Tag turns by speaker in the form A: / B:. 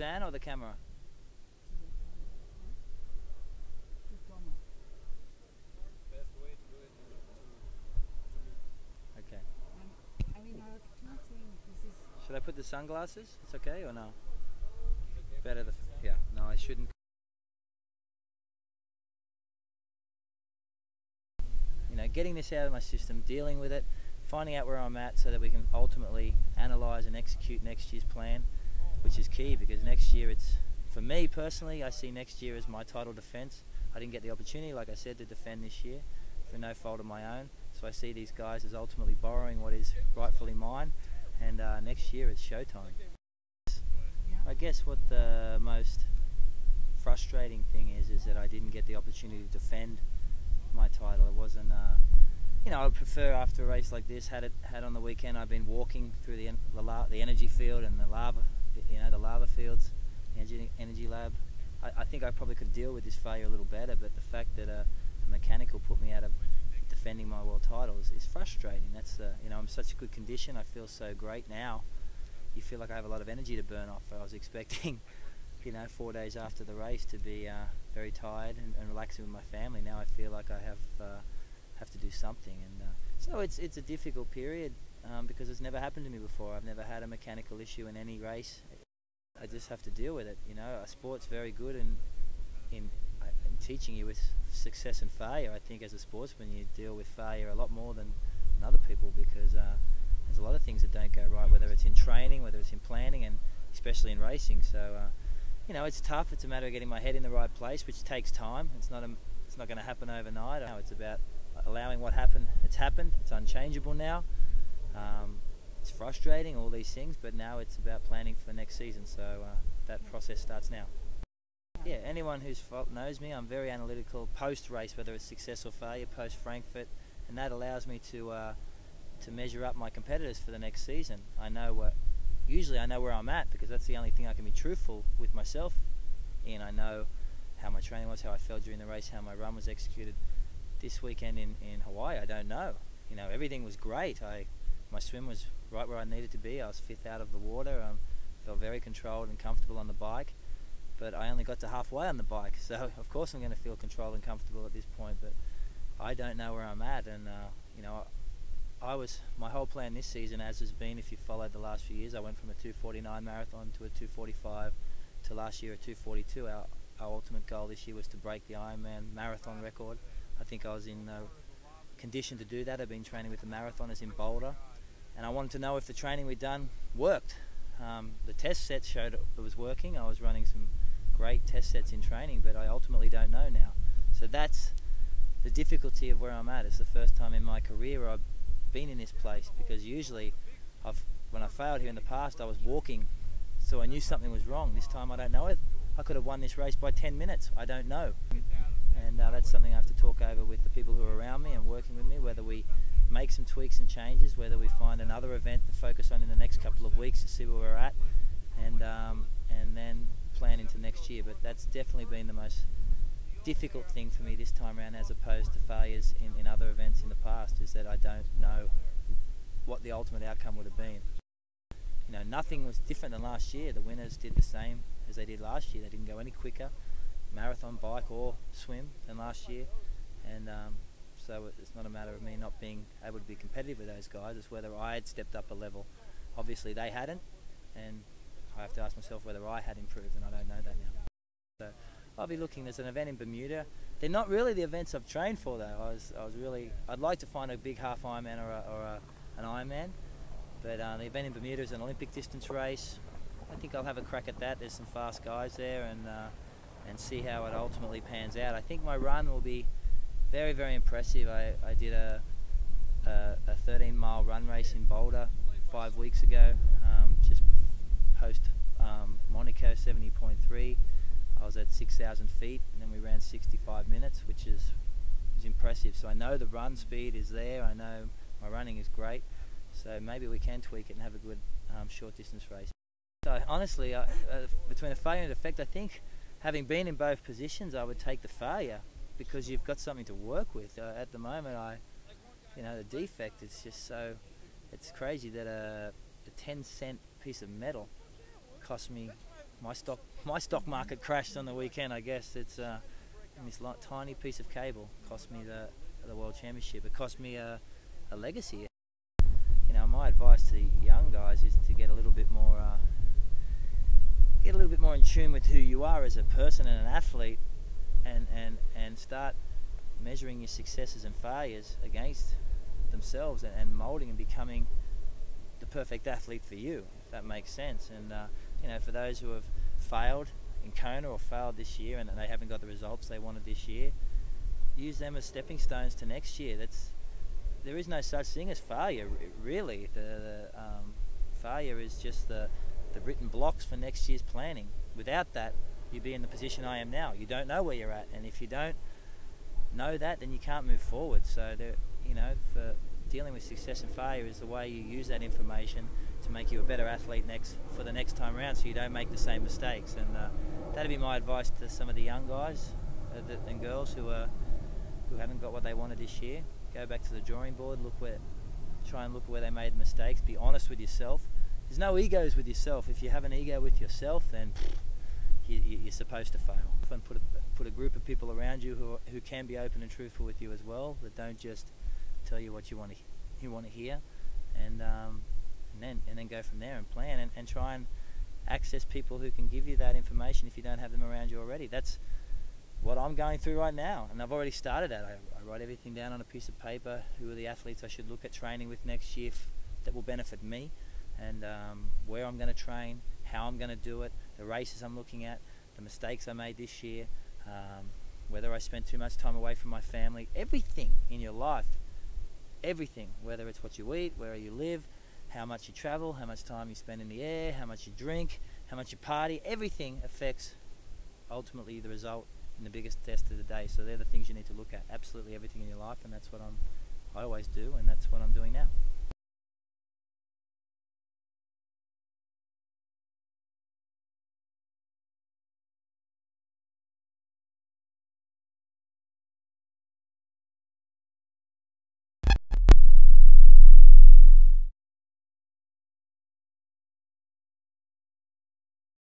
A: Suzanne or the camera?
B: Best way to do it is to
A: Okay.
C: I mean, I have two things. This is
A: Should I put the sunglasses? It's okay or no?
B: okay.
A: Better the yeah. No, I shouldn't. You know, getting this out of my system, dealing with it, finding out where I'm at, so that we can ultimately analyse and execute next year's plan, which is key because next year it's, for me personally, I see next year as my title defence. I didn't get the opportunity, like I said, to defend this year for no fault of my own. So I see these guys as ultimately borrowing what is rightfully mine, and next year it's showtime. I guess what the most frustrating thing is that I didn't get the opportunity to defend my title. It wasn't, you know, I would prefer after a race like this, had on the weekend, I've been walking through the energy field and the lava, the lava fields, the energy lab. I think I probably could deal with this failure a little better, but the fact that a mechanical put me out of defending my world titles is frustrating. That's you know, I'm in such good condition. I feel so great now. You feel like I have a lot of energy to burn off. I was expecting, you know, 4 days after the race to be very tired and relaxing with my family. Now I feel like I have to do something, and so it's a difficult period because it's never happened to me before. I've never had a mechanical issue in any race. I just have to deal with it. You know, sport's very good in teaching you with success and failure. I think as a sportsman you deal with failure a lot more than other people because there's a lot of things that don't go right, whether it's in training, whether it's in planning, and especially in racing. So you know, it's tough. It's a matter of getting my head in the right place, which takes time. It's not going to happen overnight. It's about allowing what happened. It's happened. It's unchangeable now. It's frustrating, all these things, but now it's about planning for next season. So that process starts now. Yeah, anyone who's knows me, I'm very analytical post-race, whether it's success or failure, post-Frankfurt, and that allows me to measure up my competitors for the next season. Usually I know where I'm at because that's the only thing I can be truthful with myself in. I know how my training was, how I felt during the race, how my run was executed. This weekend in Hawaii, I don't know. You know, everything was great. My swim was right where I needed to be. I was fifth out of the water. Felt very controlled and comfortable on the bike, but I only got to halfway on the bike, so of course I'm going to feel controlled and comfortable at this point, but I don't know where I'm at. And you know, my whole plan this season, as has been, if you followed the last few years, I went from a 2:49 marathon to a 2:45 to last year a 2:42. Our ultimate goal this year was to break the Ironman marathon record. I think I was in condition to do that. I've been training with the marathoners in Boulder, and I wanted to know if the training we'd done worked. The test sets showed it was working. I was running some great test sets in training, but I ultimately don't know now. So that's the difficulty of where I'm at. It's the first time in my career I've been in this place, because usually when I failed here in the past I was walking, so I knew something was wrong. This time I don't know it. I could have won this race by 10 minutes. I don't know. And that's something I have to talk over with the people who are around me and working with me, whether we make some tweaks and changes, whether we find another event to focus on in the next couple of weeks to see where we're at, and then plan into next year. But that's definitely been the most difficult thing for me this time around, as opposed to failures in other events in the past, is that I don't know what the ultimate outcome would have been. You know, nothing was different than last year. The winners did the same as they did last year. They didn't go any quicker, marathon, bike or swim, than last year, and so it's not a matter of me not being able to be competitive with those guys. It's whether I had stepped up a level. Obviously they hadn't, and I have to ask myself whether I had improved, and I don't know that now. So I'll be looking. There's an event in Bermuda. They're not really the events I've trained for though. I'd like to find a big half Ironman or an Ironman, but the event in Bermuda is an Olympic distance race. I think I'll have a crack at that. There's some fast guys there, and see how it ultimately pans out. I think my run will be very, very impressive. I did a 13-mile run race in Boulder 5 weeks ago, just post Monaco 70.3. I was at 6,000 feet, and then we ran 65 minutes, which was impressive. So I know the run speed is there. I know my running is great. So maybe we can tweak it and have a good short distance race. So honestly, between a failure and a defect, I think having been in both positions, I would take the failure, because you've got something to work with. At the moment, the defect is just so, it's crazy that a 10-cent piece of metal cost me my stock market crashed on the weekend. I guess it's and this tiny piece of cable cost me the world championship. It cost me a legacy. You know, my advice to the young guys is to get a little bit more in tune with who you are as a person and an athlete, and start measuring your successes and failures against themselves, and molding and becoming the perfect athlete for you, if that makes sense. And you know, for those who have failed in Kona or failed this year and they haven't got the results they wanted this year, use them as stepping stones to next year. There is no such thing as failure, really. The failure is just the written blocks for next year's planning. Without that, you'd be in the position I am now. You don't know where you're at, and if you don't know that, then you can't move forward. So you know, for dealing with success and failure is the way you use that information to make you a better athlete for the next time around, so you don't make the same mistakes. And that'd be my advice to some of the young guys and girls who haven't got what they wanted this year. Go back to the drawing board, try and look where they made mistakes. Be honest with yourself. There's no egos with yourself. If you have an ego with yourself, then you're supposed to fail. And put a group of people around you who can be open and truthful with you as well, that don't just tell you what you want to hear, and then go from there and plan and try and access people who can give you that information if you don't have them around you already. That's what I'm going through right now, and I've already started that. I write everything down on a piece of paper. Who are the athletes I should look at training with next year that will benefit me, and where I'm going to train, how I'm going to do it, the races I'm looking at, the mistakes I made this year, whether I spent too much time away from my family. Everything in your life, everything, whether it's what you eat, where you live, how much you travel, how much time you spend in the air, how much you drink, how much you party, everything affects ultimately the result in the biggest test of the day. So they're the things you need to look at, absolutely everything in your life, and that's what I always do, and that's what I'm doing now.